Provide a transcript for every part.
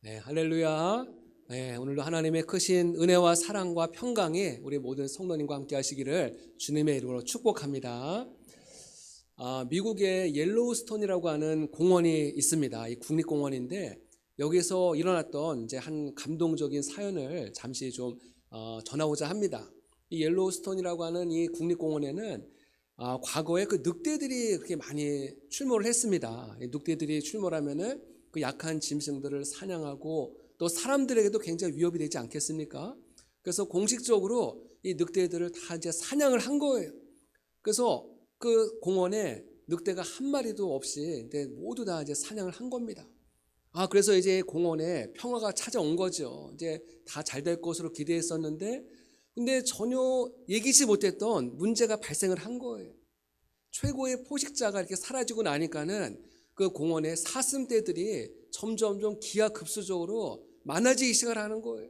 네, 할렐루야. 네, 오늘도 하나님의 크신 은혜와 사랑과 평강이 우리 모든 성도님과 함께 하시기를 주님의 이름으로 축복합니다. 미국의 옐로우스톤이라고 하는 공원이 있습니다. 이 국립공원인데 여기서 일어났던 이제 한 감동적인 사연을 잠시 좀 전하고자 합니다. 이 옐로우스톤이라고 하는 이 국립공원에는 과거에 그 늑대들이 그렇게 많이 출몰을 했습니다. 이 늑대들이 출몰하면은 그 약한 짐승들을 사냥하고 또 사람들에게도 굉장히 위협이 되지 않겠습니까? 그래서 공식적으로 이 늑대들을 다 이제 사냥을 한 거예요. 그래서 그 공원에 늑대가 한 마리도 없이 이제 모두 다 이제 사냥을 한 겁니다. 그래서 이제 공원에 평화가 찾아온 거죠. 이제 다 잘 될 것으로 기대했었는데, 근데 전혀 예기치 못했던 문제가 발생을 한 거예요. 최고의 포식자가 이렇게 사라지고 나니까는 그 공원의 사슴떼들이 점점 기하급수적으로 많아지기 시작을 하는 거예요.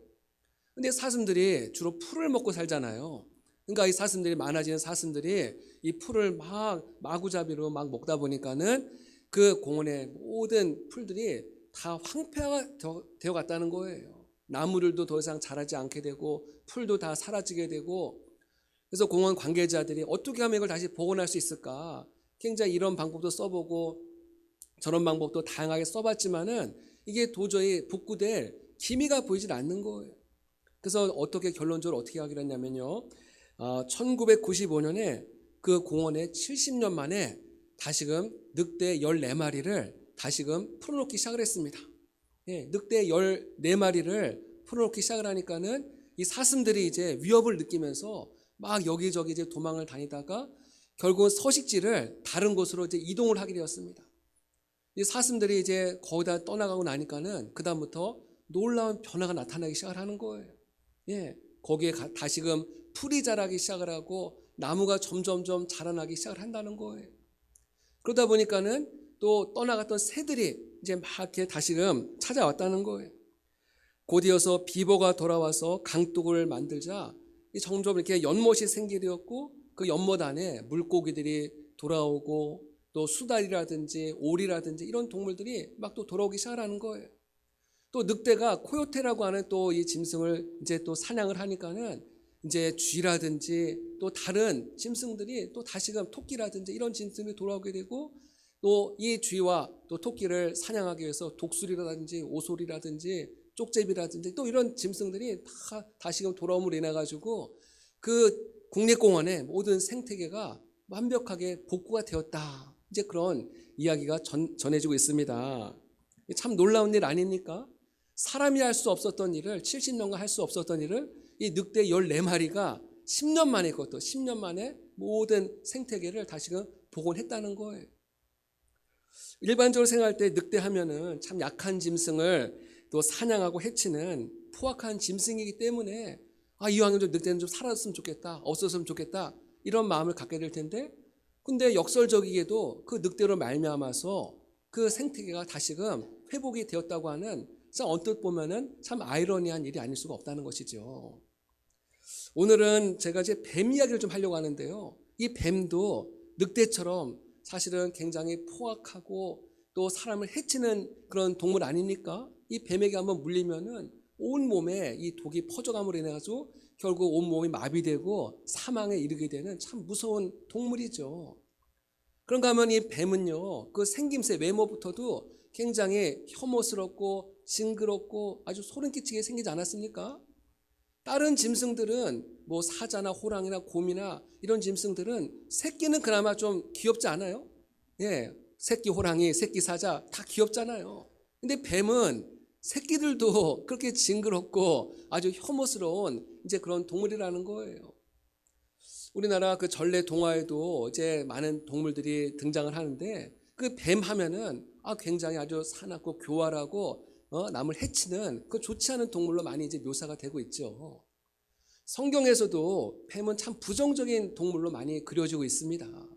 근데 사슴들이 주로 풀을 먹고 살잖아요. 그러니까 이 사슴들이 많아지는 사슴들이 이 풀을 막 마구잡이로 막 먹다 보니까는 그 공원의 모든 풀들이 다 황폐화가 되어 갔다는 거예요. 나무들도 더 이상 자라지 않게 되고 풀도 다 사라지게 되고, 그래서 공원 관계자들이 어떻게 하면 이걸 다시 복원할 수 있을까? 굉장히 이런 방법도 써보고 저런 방법도 다양하게 써봤지만은 이게 도저히 복구될 기미가 보이질 않는 거예요. 그래서 어떻게 결론적으로 어떻게 하기로 했냐면요. 1995년에 그 공원에 70년 만에 다시금 늑대 14마리를 다시금 풀어놓기 시작을 했습니다. 예, 늑대 14마리를 풀어놓기 시작을 하니까는 이 사슴들이 이제 위협을 느끼면서 막 여기저기 이제 도망을 다니다가 결국은 서식지를 다른 곳으로 이제 이동을 하게 되었습니다. 이 사슴들이 이제 거기다 떠나가고 나니까는 그다음부터 놀라운 변화가 나타나기 시작을 하는 거예요. 예, 거기에 다시금 풀이 자라기 시작을 하고 나무가 점점점 자라나기 시작을 한다는 거예요. 그러다 보니까는 또 떠나갔던 새들이 이제 막 이렇게 다시금 찾아왔다는 거예요. 곧이어서 비버가 돌아와서 강둑을 만들자 점점 이렇게 연못이 생기게 되었고, 그 연못 안에 물고기들이 돌아오고 또 수달이라든지 오리라든지 이런 동물들이 막 또 돌아오기 시작하는 거예요. 또 늑대가 코요테라고 하는 또 이 짐승을 이제 또 사냥을 하니까는 이제 쥐라든지 또 다른 짐승들이 또 다시금 토끼라든지 이런 짐승이 돌아오게 되고, 또 이 쥐와 또 토끼를 사냥하기 위해서 독수리라든지 오소리라든지 쪽제비라든지 또 이런 짐승들이 다 다시금 돌아옴으로 인해 가지고 그 국립공원의 모든 생태계가 완벽하게 복구가 되었다. 이제 그런 이야기가 전해지고 있습니다. 참 놀라운 일 아닙니까? 사람이 할 수 없었던 일을, 70년간 할 수 없었던 일을 이 늑대 14마리가 10년 만에, 그것도 10년 만에 모든 생태계를 다시금 복원했다는 거예요. 일반적으로 생각할 때 늑대 하면은 참 약한 짐승을 또 사냥하고 해치는 포악한 짐승이기 때문에 이왕이면 늑대는 좀 사라졌으면 좋겠다, 없었으면 좋겠다, 이런 마음을 갖게 될 텐데, 근데 역설적이게도 그 늑대로 말미암아서 그 생태계가 다시금 회복이 되었다고 하는, 참 언뜻 보면은 참 아이러니한 일이 아닐 수가 없다는 것이죠. 오늘은 제가 이제 뱀 이야기를 좀 하려고 하는데요. 이 뱀도 늑대처럼 사실은 굉장히 포악하고 또 사람을 해치는 그런 동물 아닙니까? 이 뱀에게 한번 물리면은 온 몸에 이 독이 퍼져감으로 인해 가지고 결국 온 몸이 마비되고 사망에 이르게 되는 참 무서운 동물이죠. 그런가 하면 이 뱀은요, 그 생김새 외모부터도 굉장히 혐오스럽고 징그럽고 아주 소름 끼치게 생기지 않았습니까? 다른 짐승들은 뭐 사자나 호랑이나 곰이나 이런 짐승들은 새끼는 그나마 좀 귀엽지 않아요? 예, 새끼 호랑이, 새끼 사자 다 귀엽잖아요. 근데 뱀은 새끼들도 그렇게 징그럽고 아주 혐오스러운 이제 그런 동물이라는 거예요. 우리나라 그 전래 동화에도 이제 많은 동물들이 등장을 하는데 그 뱀 하면은 굉장히 아주 사납고 교활하고 남을 해치는 그 좋지 않은 동물로 많이 이제 묘사가 되고 있죠. 성경에서도 뱀은 참 부정적인 동물로 많이 그려지고 있습니다.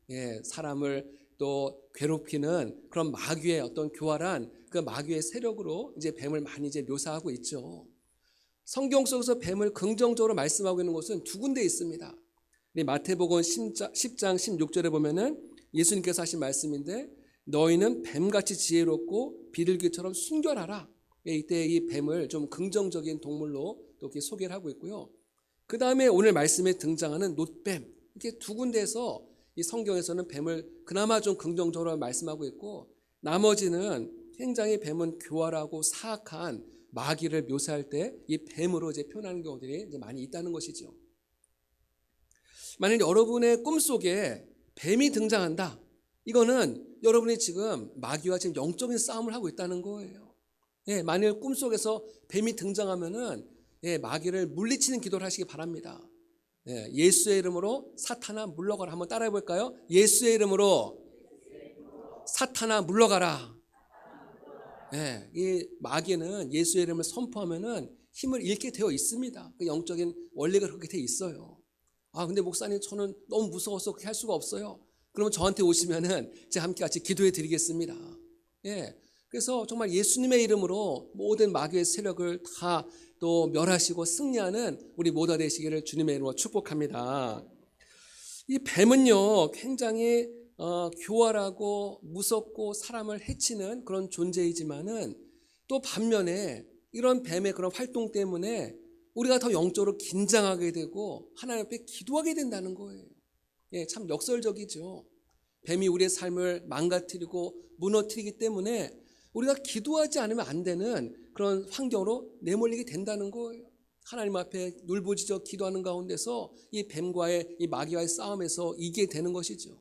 예, 사람을 또 괴롭히는 그런 마귀의 어떤 교활한 그 마귀의 세력으로 이제 뱀을 많이 이제 묘사하고 있죠. 성경 속에서 뱀을 긍정적으로 말씀하고 있는 곳은 두 군데 있습니다. 마태복음 10장 16절에 보면은 예수님께서 하신 말씀인데, 너희는 뱀같이 지혜롭고 비둘기처럼 순결하라. 이때 이 뱀을 좀 긍정적인 동물로 또 이렇게 소개를 하고 있고요. 그 다음에 오늘 말씀에 등장하는 놋뱀, 이렇게 두 군데에서 이 성경에서는 뱀을 그나마 좀 긍정적으로 말씀하고 있고, 나머지는 굉장히 뱀은 교활하고 사악한 마귀를 묘사할 때 이 뱀으로 이제 표현하는 경우들이 이제 많이 있다는 것이죠. 만약 여러분의 꿈속에 뱀이 등장한다, 이거는 여러분이 지금 마귀와 지금 영적인 싸움을 하고 있다는 거예요. 예, 만일 꿈속에서 뱀이 등장하면은 마귀를 물리치는 기도를 하시기 바랍니다. 예수의 이름으로 사탄아 물러가라. 한번 따라해 볼까요? 예수의 이름으로 사탄아 물러가라. 이 마귀는 예수의 이름을 선포하면은 힘을 잃게 되어 있습니다. 그 영적인 원리가 그렇게 되어 있어요. 근데 목사님, 저는 너무 무서워서 그렇게 할 수가 없어요. 그러면 저한테 오시면은 제가 함께 같이 기도해 드리겠습니다. 그래서 정말 예수님의 이름으로 모든 마귀의 세력을 다 또 멸하시고 승리하는 우리 모두가 되시기를 주님의 이름으로 축복합니다. 이 뱀은요, 굉장히 교활하고 무섭고 사람을 해치는 그런 존재이지만은 또 반면에 이런 뱀의 그런 활동 때문에 우리가 더 영적으로 긴장하게 되고 하나님 앞에 기도하게 된다는 거예요. 참 역설적이죠. 뱀이 우리의 삶을 망가뜨리고 무너뜨리기 때문에 우리가 기도하지 않으면 안 되는 그런 환경으로 내몰리게 된다는 거예요. 하나님 앞에 울부짖어 기도하는 가운데서 이 뱀과의 이 마귀와의 싸움에서 이기게 되는 것이죠.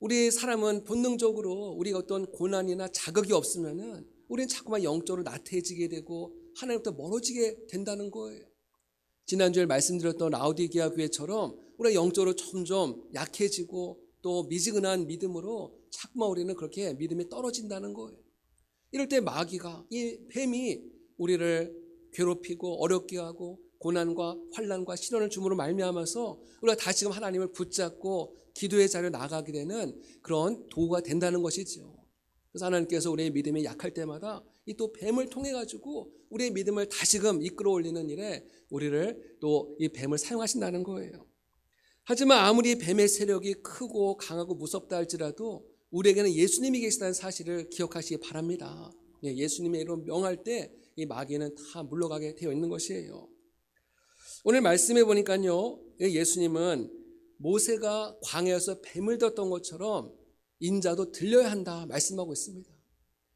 우리 사람은 본능적으로 우리가 어떤 고난이나 자극이 없으면은 우리는 자꾸만 영적으로 나태해지게 되고 하나님부터 멀어지게 된다는 거예요. 지난주에 말씀드렸던 라오디게아 교회처럼 우리가 영적으로 점점 약해지고 또 미지근한 믿음으로 자꾸만 우리는 그렇게 믿음이 떨어진다는 거예요. 이럴 때 마귀가, 이 뱀이 우리를 괴롭히고 어렵게 하고 고난과 환난과 시련을 줌으로 말미암아서 우리가 다시금 하나님을 붙잡고 기도의 자리로 나가게 되는 그런 도구가 된다는 것이죠. 그래서 하나님께서 우리의 믿음이 약할 때마다 이 또 뱀을 통해 가지고 우리의 믿음을 다시금 이끌어 올리는 일에 우리를 또 이 뱀을 사용하신다는 거예요. 하지만 아무리 뱀의 세력이 크고 강하고 무섭다 할지라도 우리에게는 예수님이 계시다는 사실을 기억하시기 바랍니다. 예수님의 이름으로 명할 때 이 마귀는 다 물러가게 되어 있는 것이에요. 오늘 말씀해 보니까요, 예수님은 모세가 광야에서 뱀을 떴던 것처럼 인자도 들려야 한다 말씀하고 있습니다.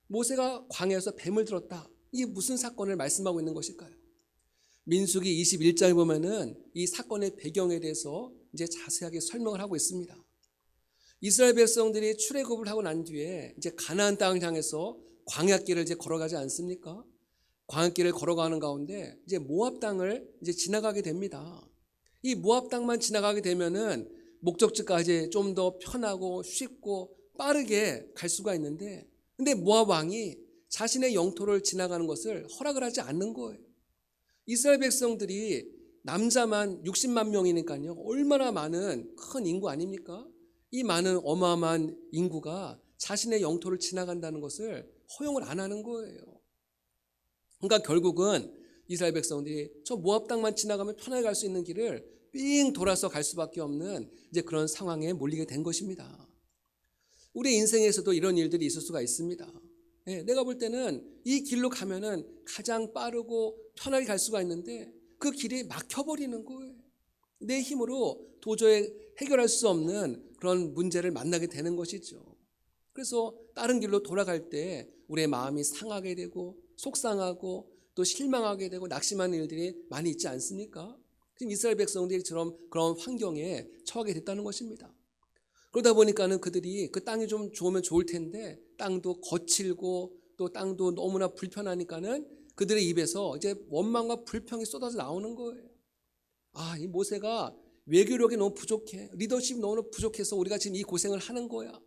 모세가 광야에서 뱀을 들었다, 이게 무슨 사건을 말씀하고 있는 것일까요? 민수기 21장에 보면은 이 사건의 배경에 대해서 이제 자세하게 설명을 하고 있습니다. 이스라엘 백성들이 출애굽을 하고 난 뒤에 이제 가나안 땅을 향해서 광야길을 이제 걸어가지 않습니까? 광야길을 걸어가는 가운데 이제 모압 땅을 이제 지나가게 됩니다. 이 모압 땅만 지나가게 되면은 목적지까지 좀 더 편하고 쉽고 빠르게 갈 수가 있는데, 근데 모압 왕이 자신의 영토를 지나가는 것을 허락을 하지 않는 거예요. 이스라엘 백성들이 남자만 60만 명이니까요, 얼마나 많은 큰 인구 아닙니까? 이 많은 어마어마한 인구가 자신의 영토를 지나간다는 것을 허용을 안 하는 거예요. 그러니까 결국은 이스라엘 백성들이 저 모압 땅만 지나가면 편하게 갈 수 있는 길을 삥 돌아서 갈 수밖에 없는 이제 그런 상황에 몰리게 된 것입니다. 우리 인생에서도 이런 일들이 있을 수가 있습니다. 내가 볼 때는 이 길로 가면은 가장 빠르고 편하게 갈 수가 있는데 그 길이 막혀버리는 거예요. 내 힘으로 도저히 해결할 수 없는 그런 문제를 만나게 되는 것이죠. 그래서 다른 길로 돌아갈 때 우리의 마음이 상하게 되고 속상하고 또 실망하게 되고 낙심하는 일들이 많이 있지 않습니까? 지금 이스라엘 백성들이처럼 그런 환경에 처하게 됐다는 것입니다. 그러다 보니까는 그들이 그 땅이 좀 좋으면 좋을 텐데 땅도 거칠고 또 땅도 너무나 불편하니까는 그들의 입에서 이제 원망과 불평이 쏟아져 나오는 거예요. 이 모세가 외교력이 너무 부족해, 리더십이 너무 부족해서 우리가 지금 이 고생을 하는 거야.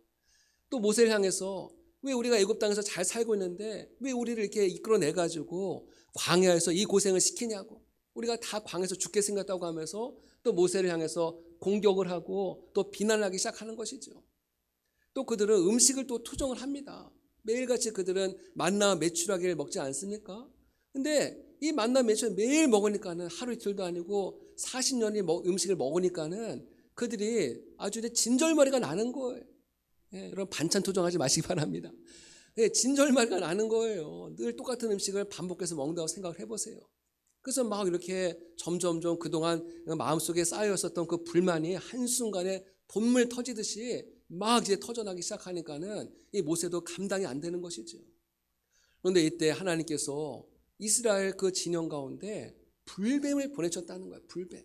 또 모세를 향해서 왜 우리가 애굽 땅에서 잘 살고 있는데 왜 우리를 이렇게 이끌어내가지고 광야에서 이 고생을 시키냐고, 우리가 다 광야에서 죽게 생겼다고 하면서 또 모세를 향해서 공격을 하고 또 비난하기 시작하는 것이죠. 또 그들은 음식을 또 투정을 합니다. 매일같이 그들은 만나와 메추라기를 먹지 않습니까? 근데 이 만나 메추라기 매일 먹으니까는 하루 이틀도 아니고 40년이 음식을 먹으니까는 그들이 아주 진절머리가 나는 거예요. 여러분 반찬 투정하지 마시기 바랍니다. 예, 진절머리가 나는 거예요. 늘 똑같은 음식을 반복해서 먹는다고 생각을 해보세요. 그래서 막 이렇게 점점점 그동안 마음속에 쌓여 있었던 그 불만이 한순간에 본물 터지듯이 막 이제 터져나기 시작하니까는 이 모세도 감당이 안 되는 것이죠. 그런데 이때 하나님께서 이스라엘 그 진영 가운데 불뱀을 보내셨다는 거예요. 불뱀.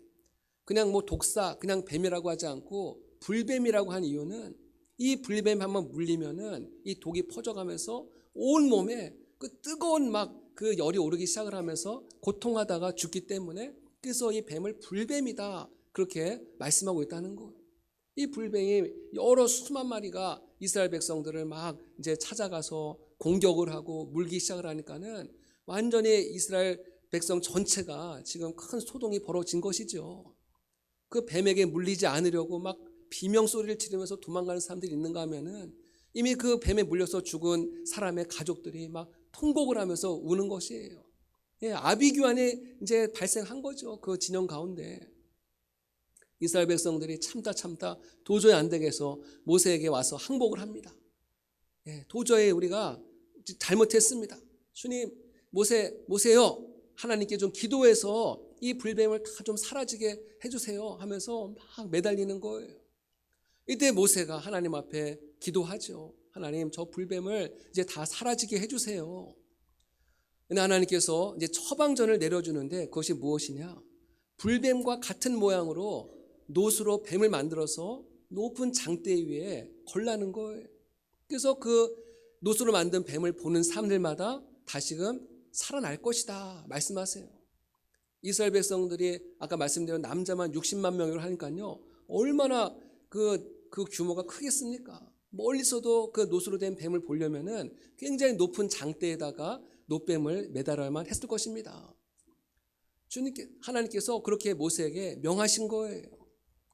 그냥 뭐 독사, 그냥 뱀이라고 하지 않고 불뱀이라고 한 이유는 이 불뱀 한번 물리면은 이 독이 퍼져가면서 온 몸에 그 뜨거운 막 그 열이 오르기 시작을 하면서 고통하다가 죽기 때문에, 그래서 이 뱀을 불뱀이다 그렇게 말씀하고 있다는 거예요. 이 불뱀이 여러 수만 마리가 이스라엘 백성들을 막 이제 찾아가서 공격을 하고 물기 시작을 하니까는 완전히 이스라엘 백성 전체가 지금 큰 소동이 벌어진 것이죠. 그 뱀에게 물리지 않으려고 막 비명소리를 지르면서 도망가는 사람들이 있는가 하면은 이미 그 뱀에 물려서 죽은 사람의 가족들이 막 통곡을 하면서 우는 것이에요. 예, 아비규환이 이제 발생한 거죠. 그 진영 가운데. 이스라엘 백성들이 참다 도저히 안 되게 해서 모세에게 와서 항복을 합니다. 예, 도저히 우리가 잘못했습니다. 주님, 모세요. 하나님께 좀 기도해서 이 불뱀을 다 좀 사라지게 해주세요 하면서 막 매달리는 거예요. 이때 모세가 하나님 앞에 기도하죠. 하나님, 저 불뱀을 이제 다 사라지게 해주세요. 근데 하나님께서 이제 처방전을 내려주는데 그것이 무엇이냐? 불뱀과 같은 모양으로 노수로 뱀을 만들어서 높은 장대 위에 걸라는 거예요. 그래서 그 노수로 만든 뱀을 보는 사람들마다 다시금 살아날 것이다 말씀하세요. 이스라엘 백성들이 아까 말씀드린 남자만 60만 명이라고 하니까요, 얼마나 그 규모가 크겠습니까? 멀리서도 그 노수로 된 뱀을 보려면은 굉장히 높은 장대에다가 노뱀을 매달아야만 했을 것입니다. 하나님께서 그렇게 모세에게 명하신 거예요.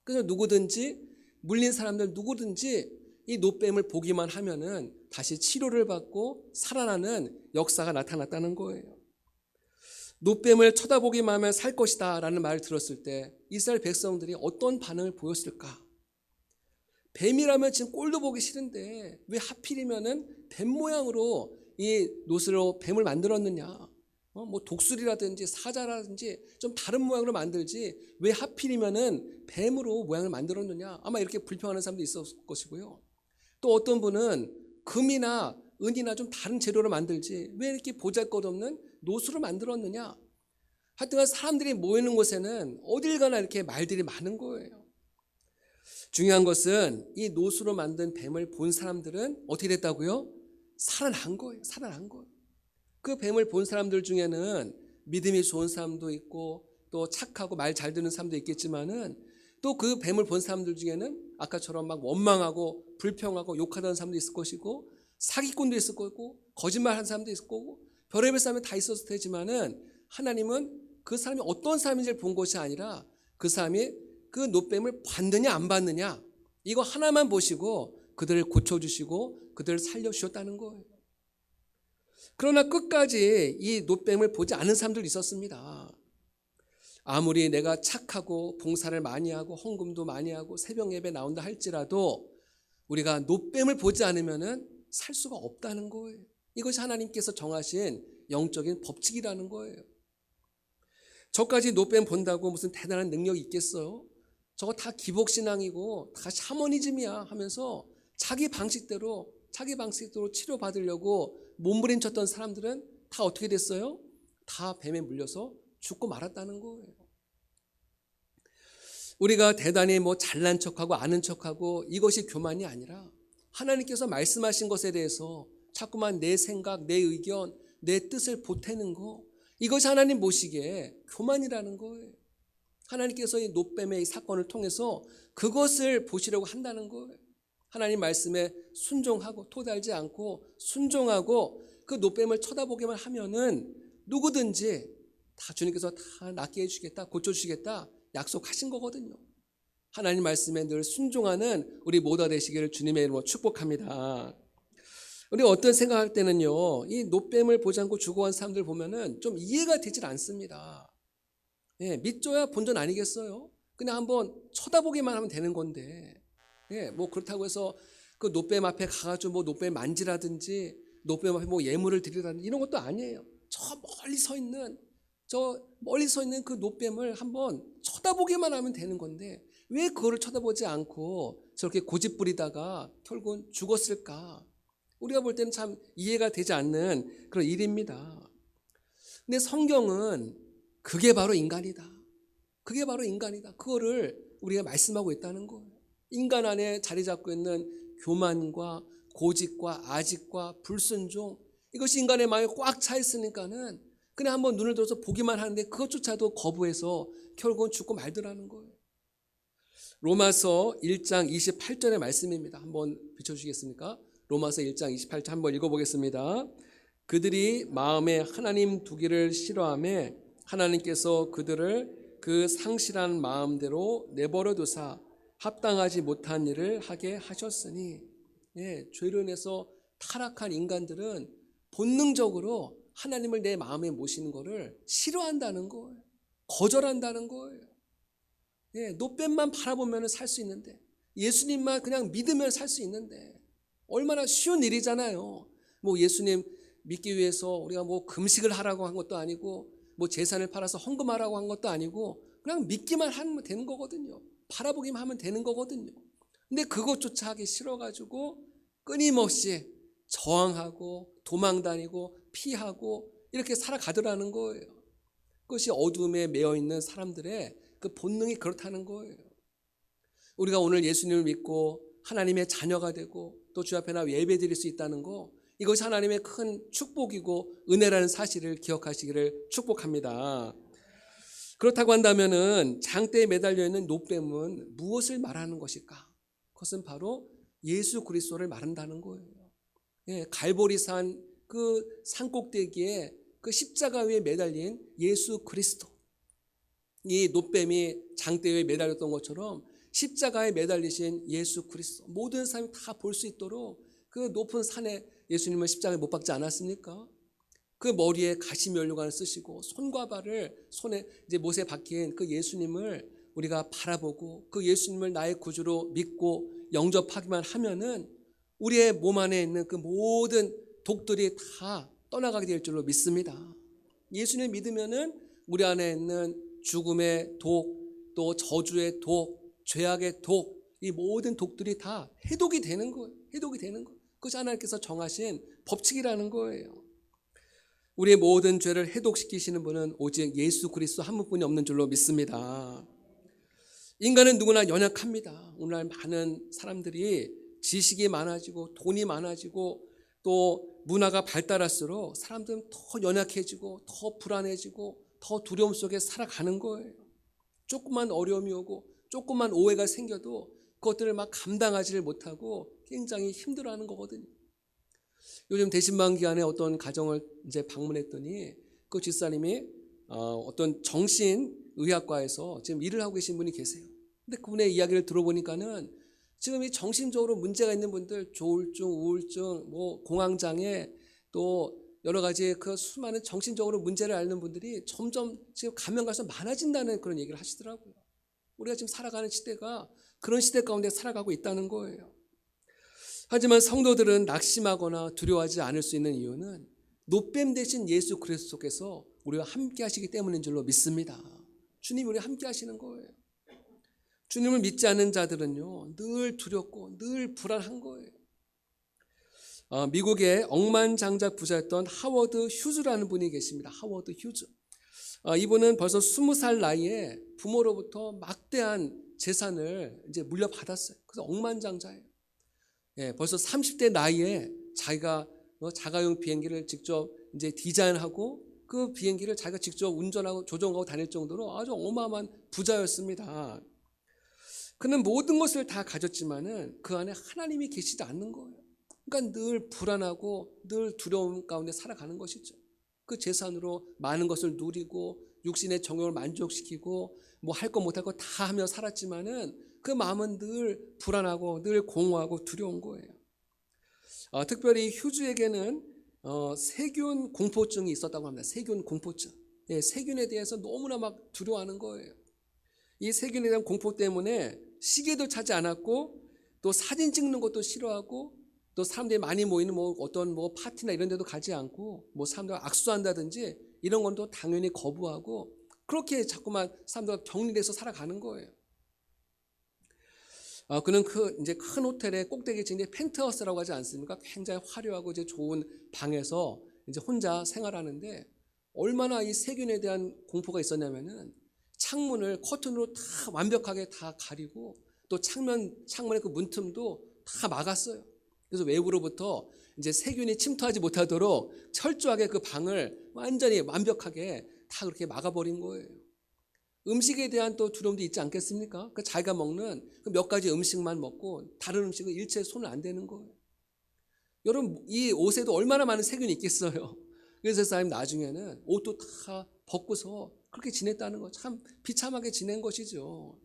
그래서 누구든지 물린 사람들 누구든지 이 노뱀을 보기만 하면은 다시 치료를 받고 살아나는 역사가 나타났다는 거예요. 노뱀을 쳐다보기만 하면 살 것이다 라는 말을 들었을 때 이스라엘 백성들이 어떤 반응을 보였을까? 뱀이라면 지금 꼴도 보기 싫은데 왜 하필이면은 뱀 모양으로 이 노스로 뱀을 만들었느냐? 뭐 독수리라든지 사자라든지 좀 다른 모양으로 만들지 왜 하필이면은 뱀으로 모양을 만들었느냐? 아마 이렇게 불평하는 사람도 있었을 것이고요. 또 어떤 분은 금이나 은이나 좀 다른 재료로 만들지 왜 이렇게 보잘것없는 노수로 만들었느냐? 하여튼 사람들이 모이는 곳에는 어딜 가나 이렇게 말들이 많은 거예요. 중요한 것은 이 노수로 만든 뱀을 본 사람들은 어떻게 됐다고요? 살아난 거예요. 살아난 거예요. 그 뱀을 본 사람들 중에는 믿음이 좋은 사람도 있고 또 착하고 말 잘 듣는 사람도 있겠지만은 또 그 뱀을 본 사람들 중에는 아까처럼 막 원망하고 불평하고 욕하던 사람도 있을 것이고 사기꾼도 있을 거고 거짓말하는 사람도 있을 거고 별의별 사람이 다 있었을 테지만은 하나님은 그 사람이 어떤 사람인지를 본 것이 아니라 그 사람이 그 노뱀을 봤느냐 안 봤느냐 이거 하나만 보시고 그들을 고쳐주시고 그들을 살려주셨다는 거예요. 그러나 끝까지 이 노뱀을 보지 않은 사람들이 있었습니다. 아무리 내가 착하고 봉사를 많이 하고 헌금도 많이 하고 새벽 예배 나온다 할지라도 우리가 노뱀을 보지 않으면은 살 수가 없다는 거예요. 이것이 하나님께서 정하신 영적인 법칙이라는 거예요. 저까지 노뱀 본다고 무슨 대단한 능력이 있겠어요? 저거 다 기복신앙이고 다 샤머니즘이야 하면서 자기 방식대로 치료받으려고 몸부림쳤던 사람들은 다 어떻게 됐어요? 다 뱀에 물려서 죽고 말았다는 거예요. 우리가 대단히 뭐 잘난 척하고 아는 척하고 이것이 교만이 아니라 하나님께서 말씀하신 것에 대해서 자꾸만 내 생각, 내 의견, 내 뜻을 보태는 거, 이것이 하나님 보시기에 교만이라는 거예요. 하나님께서 이 노뱀의 이 사건을 통해서 그것을 보시려고 한다는 거예요. 하나님 말씀에 순종하고 토달지 않고 순종하고 그 노뱀을 쳐다보기만 하면은 누구든지 다 주님께서 다 낫게 해주시겠다, 고쳐주시겠다 약속하신 거거든요. 하나님 말씀에 늘 순종하는 우리 모두가 되시기를 주님의 이름으로 축복합니다. 우리 어떤 생각할 때는요, 이 노뱀을 보지 않고 죽어간 사람들 보면은 좀 이해가 되질 않습니다. 예, 믿줘야 본전 아니겠어요? 그냥 한번 쳐다보기만 하면 되는 건데, 예, 뭐 그렇다고 해서 그 노뱀 앞에 가가지고 뭐 노뱀 만지라든지 노뱀 앞에 뭐 예물을 드리라는 이런 것도 아니에요. 저 멀리 서 있는 그 노뱀을 한번 쳐다보기만 하면 되는 건데 왜 그거를 쳐다보지 않고 저렇게 고집부리다가 결국은 죽었을까? 우리가 볼 때는 참 이해가 되지 않는 그런 일입니다. 근데 성경은 그게 바로 인간이다. 그게 바로 인간이다. 그거를 우리가 말씀하고 있다는 거예요. 인간 안에 자리 잡고 있는 교만과 고집과 아집과 불순종, 이것이 인간의 마음에 꽉 차 있으니까는 그냥 한번 눈을 들어서 보기만 하는데 그것조차도 거부해서 결국은 죽고 말더라는 거예요. 로마서 1장 28절의 말씀입니다. 한번 비춰주시겠습니까? 로마서 1장 28절 한번 읽어보겠습니다. 그들이 마음에 하나님 두기를 싫어하며 하나님께서 그들을 그 상실한 마음대로 내버려 두사 합당하지 못한 일을 하게 하셨으니, 죄로 인해서 타락한 인간들은 본능적으로 하나님을 내 마음에 모시는 것을 싫어한다는 거예요. 거절한다는 거예요. 노뱀만 바라보면 살 수 있는데, 예수님만 그냥 믿으면 살 수 있는데 얼마나 쉬운 일이잖아요. 뭐 예수님 믿기 위해서 우리가 뭐 금식을 하라고 한 것도 아니고 뭐 재산을 팔아서 헌금하라고 한 것도 아니고 그냥 믿기만 하면 되는 거거든요. 바라보기만 하면 되는 거거든요. 근데 그것조차 하기 싫어가지고 끊임없이 저항하고 도망다니고 피하고 이렇게 살아가더라는 거예요. 그것이 어둠에 매여 있는 사람들의 그 본능이 그렇다는 거예요. 우리가 오늘 예수님을 믿고 하나님의 자녀가 되고 또 주 앞에 나와 예배 드릴 수 있다는 거, 이것이 하나님의 큰 축복이고 은혜라는 사실을 기억하시기를 축복합니다. 그렇다고 한다면은 장대에 매달려 있는 노뱀은 무엇을 말하는 것일까? 그것은 바로 예수 그리스도를 말한다는 거예요. 갈보리산 그 산꼭대기에 그 십자가 위에 매달린 예수 그리스도, 이 노뱀이 장대에 매달렸던 것처럼 십자가에 매달리신 예수 그리스도, 모든 사람이 다 볼 수 있도록 그 높은 산에 예수님은 십자가에 못 박지 않았습니까? 그 머리에 가시면류관을 쓰시고 손과 발을 손에 이제 못에 박힌 그 예수님을 우리가 바라보고 그 예수님을 나의 구주로 믿고 영접하기만 하면은 우리의 몸 안에 있는 그 모든 독들이 다 떠나가게 될 줄로 믿습니다. 예수님 믿으면은 우리 안에 있는 죽음의 독, 또 저주의 독, 죄악의 독, 이 모든 독들이 다 해독이 되는 거예요. 해독이 되는 거예요. 그것이 하나님께서 정하신 법칙이라는 거예요. 우리의 모든 죄를 해독시키시는 분은 오직 예수 그리스도 한 분뿐이 없는 줄로 믿습니다. 인간은 누구나 연약합니다. 오늘날 많은 사람들이 지식이 많아지고 돈이 많아지고 또 문화가 발달할수록 사람들은 더 연약해지고 더 불안해지고 더 두려움 속에 살아가는 거예요. 조금만 어려움이 오고 조금만 오해가 생겨도 그것들을 막 감당하지를 못하고 굉장히 힘들어하는 거거든요. 요즘 대신반기안에 어떤 가정을 이제 방문했더니 그 집사님이 어떤 정신의학과에서 지금 일을 하고 계신 분이 계세요. 근데 그분의 이야기를 들어보니까는 지금 이 정신적으로 문제가 있는 분들, 조울증, 우울증, 뭐 공황장애, 또 여러 가지 그 수많은 정신적으로 문제를 앓는 분들이 점점 지금 가면 가서 많아진다는 그런 얘기를 하시더라고요. 우리가 지금 살아가는 시대가 그런 시대 가운데 살아가고 있다는 거예요. 하지만 성도들은 낙심하거나 두려워하지 않을 수 있는 이유는 노뱀 대신 예수 그리스도께서 우리와 함께 하시기 때문인 줄로 믿습니다. 주님이 우리와 함께 하시는 거예요. 주님을 믿지 않는 자들은요, 늘 두렵고 늘 불안한 거예요. 미국의 억만장자 부자였던 하워드 휴즈라는 분이 계십니다. 하워드 휴즈. 이분은 벌써 20살 나이에 부모로부터 막대한 재산을 이제 물려받았어요. 그래서 억만장자예요. 벌써 30대 나이에 자기가 자가용 비행기를 직접 이제 디자인하고 그 비행기를 자기가 직접 운전하고 조종하고 다닐 정도로 아주 어마어마한 부자였습니다. 그는 모든 것을 다 가졌지만은 그 안에 하나님이 계시지 않는 거예요. 그러니까 늘 불안하고 늘 두려움 가운데 살아가는 것이죠. 그 재산으로 많은 것을 누리고 육신의 정욕을 만족시키고 뭐 할 거 못할 거 다 하며 살았지만은 그 마음은 늘 불안하고 늘 공허하고 두려운 거예요. 특별히 휴즈에게는 세균 공포증이 있었다고 합니다. 세균 공포증. 세균에 대해서 너무나 막 두려워하는 거예요. 이 세균에 대한 공포 때문에 시계도 차지 않았고 또 사진 찍는 것도 싫어하고 또 사람들이 많이 모이는 어떤 파티나 이런 데도 가지 않고 사람들 악수한다든지 이런 건 또 당연히 거부하고 그렇게 자꾸만 사람들과 격리돼서 살아가는 거예요. 그는 이제 큰 호텔의 꼭대기층에 펜트하우스라고 하지 않습니까? 굉장히 화려하고 이제 좋은 방에서 이제 혼자 생활하는데 얼마나 이 세균에 대한 공포가 있었냐면은 창문을 커튼으로 다 완벽하게 다 가리고 또 창문의 그 문틈도 다 막았어요. 그래서 외부로부터 이제 세균이 침투하지 못하도록 철저하게 그 방을 완전히 완벽하게 다 그렇게 막아버린 거예요. 음식에 대한 또 두려움도 있지 않겠습니까? 자기가 먹는 그 몇 가지 음식만 먹고 다른 음식은 일체 손을 안 대는 거예요. 여러분 이 옷에도 얼마나 많은 세균이 있겠어요. 그래서 사람이 나중에는 옷도 다 벗고서 그렇게 지냈다는 거 참 비참하게 지낸 것이죠.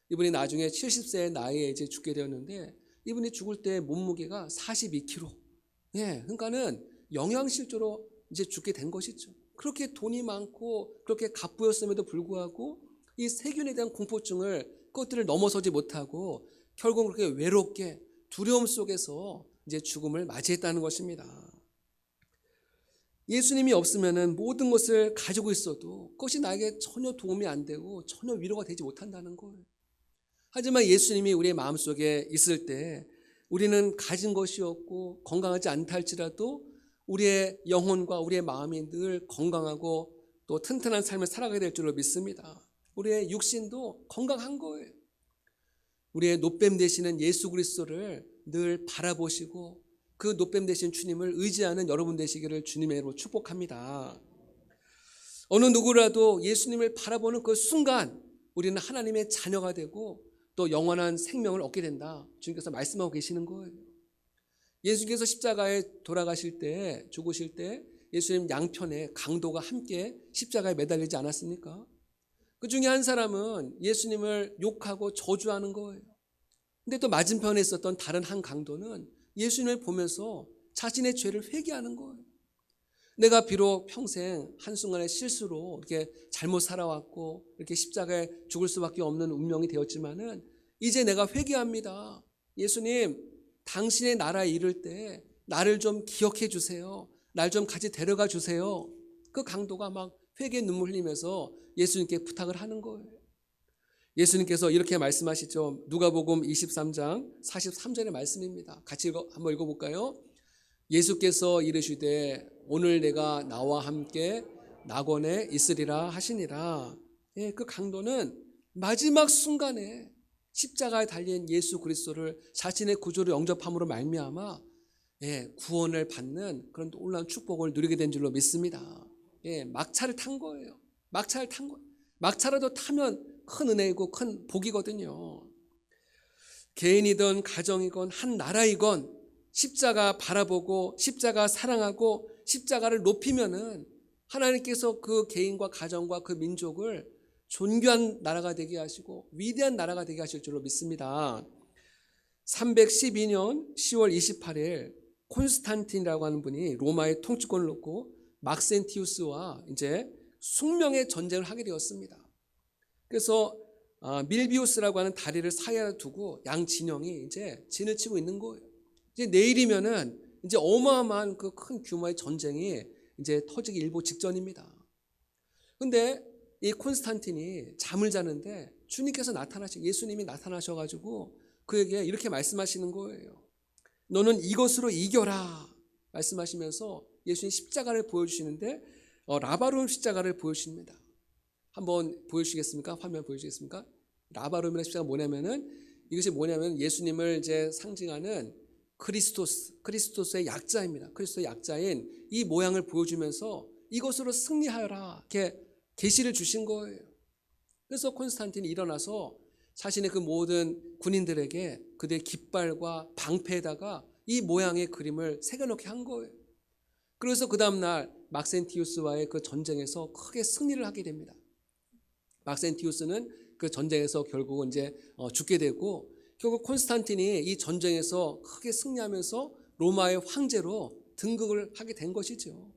이분이 나중에 70세의 나이에 이제 죽게 되었는데 이분이 죽을 때 몸무게가 42kg. 예, 그러니까는 영양실조로 이제 죽게 된 것이죠. 그렇게 돈이 많고 그렇게 갑부였음에도 불구하고 이 세균에 대한 공포증을 그것들을 넘어서지 못하고 결국 그렇게 외롭게 두려움 속에서 이제 죽음을 맞이했다는 것입니다. 예수님이 없으면은 모든 것을 가지고 있어도 그것이 나에게 전혀 도움이 안 되고 전혀 위로가 되지 못한다는 거예요. 하지만 예수님이 우리의 마음속에 있을 때 우리는 가진 것이 없고 건강하지 않다 할지라도 우리의 영혼과 우리의 마음이 늘 건강하고 또 튼튼한 삶을 살아가게 될 줄로 믿습니다. 우리의 육신도 건강한 거예요. 우리의 노뱀 되시는 예수 그리스도를 늘 바라보시고 그 노뱀 되신 주님을 의지하는 여러분 되시기를 주님의 이름으로 축복합니다. 어느 누구라도 예수님을 바라보는 그 순간 우리는 하나님의 자녀가 되고 또 영원한 생명을 얻게 된다. 주님께서 말씀하고 계시는 거예요. 예수님께서 십자가에 돌아가실 때, 죽으실 때 예수님 양편에 강도가 함께 십자가에 매달리지 않았습니까? 그 중에 한 사람은 예수님을 욕하고 저주하는 거예요. 근데 또 맞은편에 있었던 다른 한 강도는 예수님을 보면서 자신의 죄를 회개하는 거예요. 내가 비록 평생 한순간의 실수로 이렇게 잘못 살아왔고 이렇게 십자가에 죽을 수밖에 없는 운명이 되었지만은 이제 내가 회개합니다. 예수님, 당신의 나라에 이를 때 나를 좀 기억해 주세요. 날 좀 같이 데려가 주세요. 그 강도가 막 회개 눈물 흘리면서 예수님께 부탁을 하는 거예요. 예수님께서 이렇게 말씀하시죠. 누가복음 23장 43절의 말씀입니다. 같이 한번 읽어볼까요? 예수께서 이르시되 오늘 내가 나와 함께 낙원에 있으리라 하시니라. 예, 그 강도는 마지막 순간에 십자가에 달린 예수 그리스도를 자신의 구주로 영접함으로 말미암아 구원을 받는 그런 놀라운 축복을 누리게 된 줄로 믿습니다. 막차를 탄 거예요. 막차를 탄 거예요. 막차라도 타면 큰 은혜이고 큰 복이거든요. 개인이든 가정이건 한 나라이건 십자가 바라보고 십자가 사랑하고 십자가를 높이면은 하나님께서 그 개인과 가정과 그 민족을 존귀한 나라가 되게 하시고 위대한 나라가 되게 하실 줄로 믿습니다. 312년 10월 28일 콘스탄틴이라고 하는 분이 로마의 통치권을 놓고 막센티우스와 이제 숙명의 전쟁을 하게 되었습니다. 그래서 밀비우스라고 하는 다리를 사이에 두고 양 진영이 이제 진을 치고 있는 거예요. 이제 내일이면은 이제 어마어마한 그 큰 규모의 전쟁이 이제 터지기 일보 직전입니다. 근데 이 콘스탄틴이 잠을 자는데 주님께서 예수님이 나타나셔가지고 그에게 이렇게 말씀하시는 거예요. 너는 이것으로 이겨라 말씀하시면서 예수님 십자가를 보여주시는데 라바룸 십자가를 보여주십니다. 한번 보여주시겠습니까? 화면 보여주시겠습니까? 라바룸이라는 십자가 이것이 뭐냐면 예수님을 이제 상징하는 그리스도스의 약자입니다. 그리스도의 약자인 이 모양을 보여주면서 이것으로 승리하여라 이렇게 계시를 주신 거예요. 그래서 콘스탄틴이 일어나서 자신의 그 모든 군인들에게 그들의 깃발과 방패에다가 이 모양의 그림을 새겨놓게 한 거예요. 그래서 그 다음날 막센티우스와의 그 전쟁에서 크게 승리를 하게 됩니다. 막센티우스는 그 전쟁에서 결국은 이제 죽게 되고 결국 콘스탄틴이 이 전쟁에서 크게 승리하면서 로마의 황제로 등극을 하게 된 것이죠.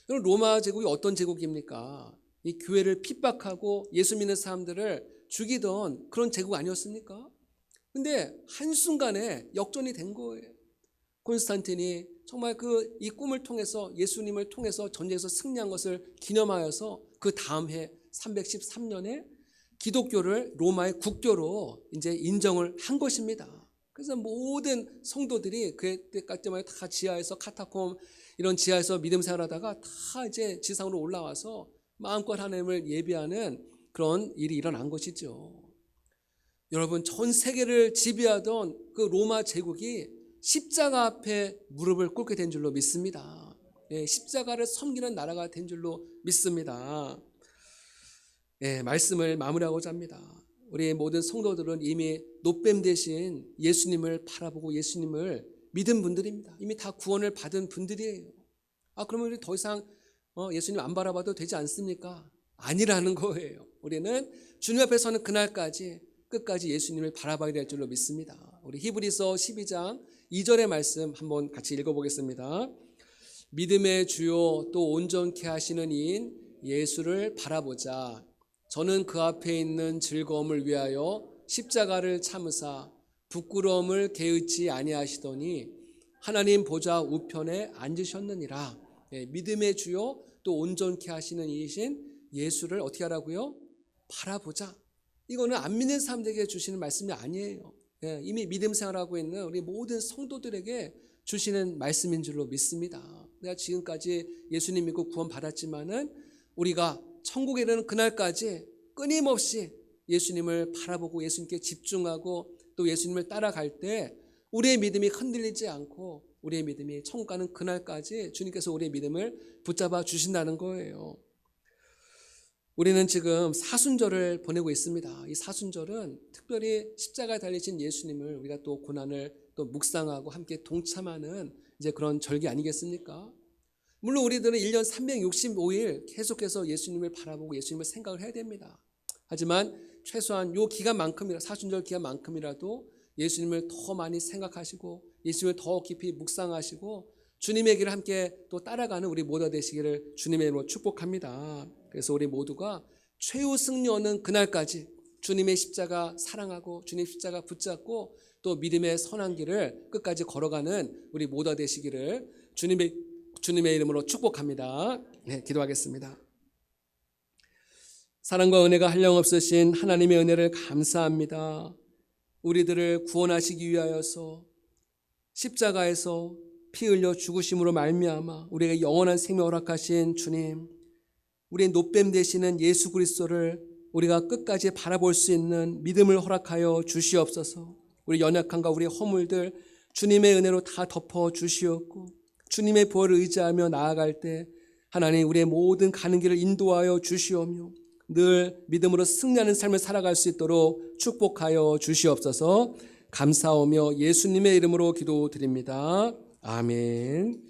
그럼 로마 제국이 어떤 제국입니까? 이 교회를 핍박하고 예수 믿는 사람들을 죽이던 그런 제국 아니었습니까? 근데 한순간에 역전이 된 거예요. 콘스탄틴이 정말 이 꿈을 통해서 예수님을 통해서 전쟁에서 승리한 것을 기념하여서 그 다음 해 313년에 기독교를 로마의 국교로 이제 인정을 한 것입니다. 그래서 모든 성도들이 그때까지만 다 지하에서 카타콤 이런 지하에서 믿음 생활하다가 다 이제 지상으로 올라와서 마음껏 하나님을 예배하는 그런 일이 일어난 것이죠. 여러분, 전 세계를 지배하던 그 로마 제국이 십자가 앞에 무릎을 꿇게 된 줄로 믿습니다. 십자가를 섬기는 나라가 된 줄로 믿습니다. 말씀을 마무리하고자 합니다. 우리 모든 성도들은 이미 노뱀 대신 예수님을 바라보고 예수님을 믿은 분들입니다. 이미 다 구원을 받은 분들이에요. 그러면 우리 더 이상 예수님 안 바라봐도 되지 않습니까? 아니라는 거예요. 우리는 주님 앞에 서는 그날까지 끝까지 예수님을 바라봐야 될 줄로 믿습니다. 우리 히브리서 12장 2절의 말씀 한번 같이 읽어보겠습니다. 믿음의 주요 또 온전케 하시는 이인 예수를 바라보자. 저는 그 앞에 있는 즐거움을 위하여 십자가를 참으사 부끄러움을 개의치 아니하시더니 하나님 보좌 우편에 앉으셨느니라. 믿음의 주요 또 온전케 하시는 이이신 예수를 어떻게 하라고요? 바라보자. 이거는 안 믿는 사람들에게 주시는 말씀이 아니에요. 이미 믿음 생활하고 있는 우리 모든 성도들에게 주시는 말씀인 줄로 믿습니다. 내가 지금까지 예수님 믿고 구원 받았지만은 우리가 천국에 이르는 그날까지 끊임없이 예수님을 바라보고 예수님께 집중하고 또 예수님을 따라갈 때 우리의 믿음이 흔들리지 않고 우리의 믿음이 천국 가는 그날까지 주님께서 우리의 믿음을 붙잡아 주신다는 거예요. 우리는 지금 사순절을 보내고 있습니다. 이 사순절은 특별히 십자가에 달리신 예수님을 우리가 또 고난을 또 묵상하고 함께 동참하는 이제 그런 절기 아니겠습니까? 물론 우리들은 1년 365일 계속해서 예수님을 바라보고 예수님을 생각을 해야 됩니다. 하지만 최소한 요 기간만큼이라 사순절 기간만큼이라도 예수님을 더 많이 생각하시고 예수님을 더 깊이 묵상하시고 주님의 길을 함께 또 따라가는 우리 모두가 되시기를 주님의 이름으로 축복합니다. 그래서 우리 모두가 최후 승리하는 그날까지 주님의 십자가 사랑하고 주님의 십자가 붙잡고 또 믿음의 선한 길을 끝까지 걸어가는 우리 모두가 되시기를 주님의 이름으로 축복합니다. 기도하겠습니다. 사랑과 은혜가 한량없으신 하나님의 은혜를 감사합니다. 우리들을 구원하시기 위하여서 십자가에서 피 흘려 죽으심으로 말미암아 우리에게 영원한 생명을 허락하신 주님, 우리의 노뱀 되시는 예수 그리스도를 우리가 끝까지 바라볼 수 있는 믿음을 허락하여 주시옵소서. 우리 연약함과 우리의 허물들 주님의 은혜로 다 덮어 주시옵고 주님의 보혈을 의지하며 나아갈 때 하나님 우리의 모든 가는 길을 인도하여 주시오며 늘 믿음으로 승리하는 삶을 살아갈 수 있도록 축복하여 주시옵소서. 감사하며 예수님의 이름으로 기도드립니다. 아멘.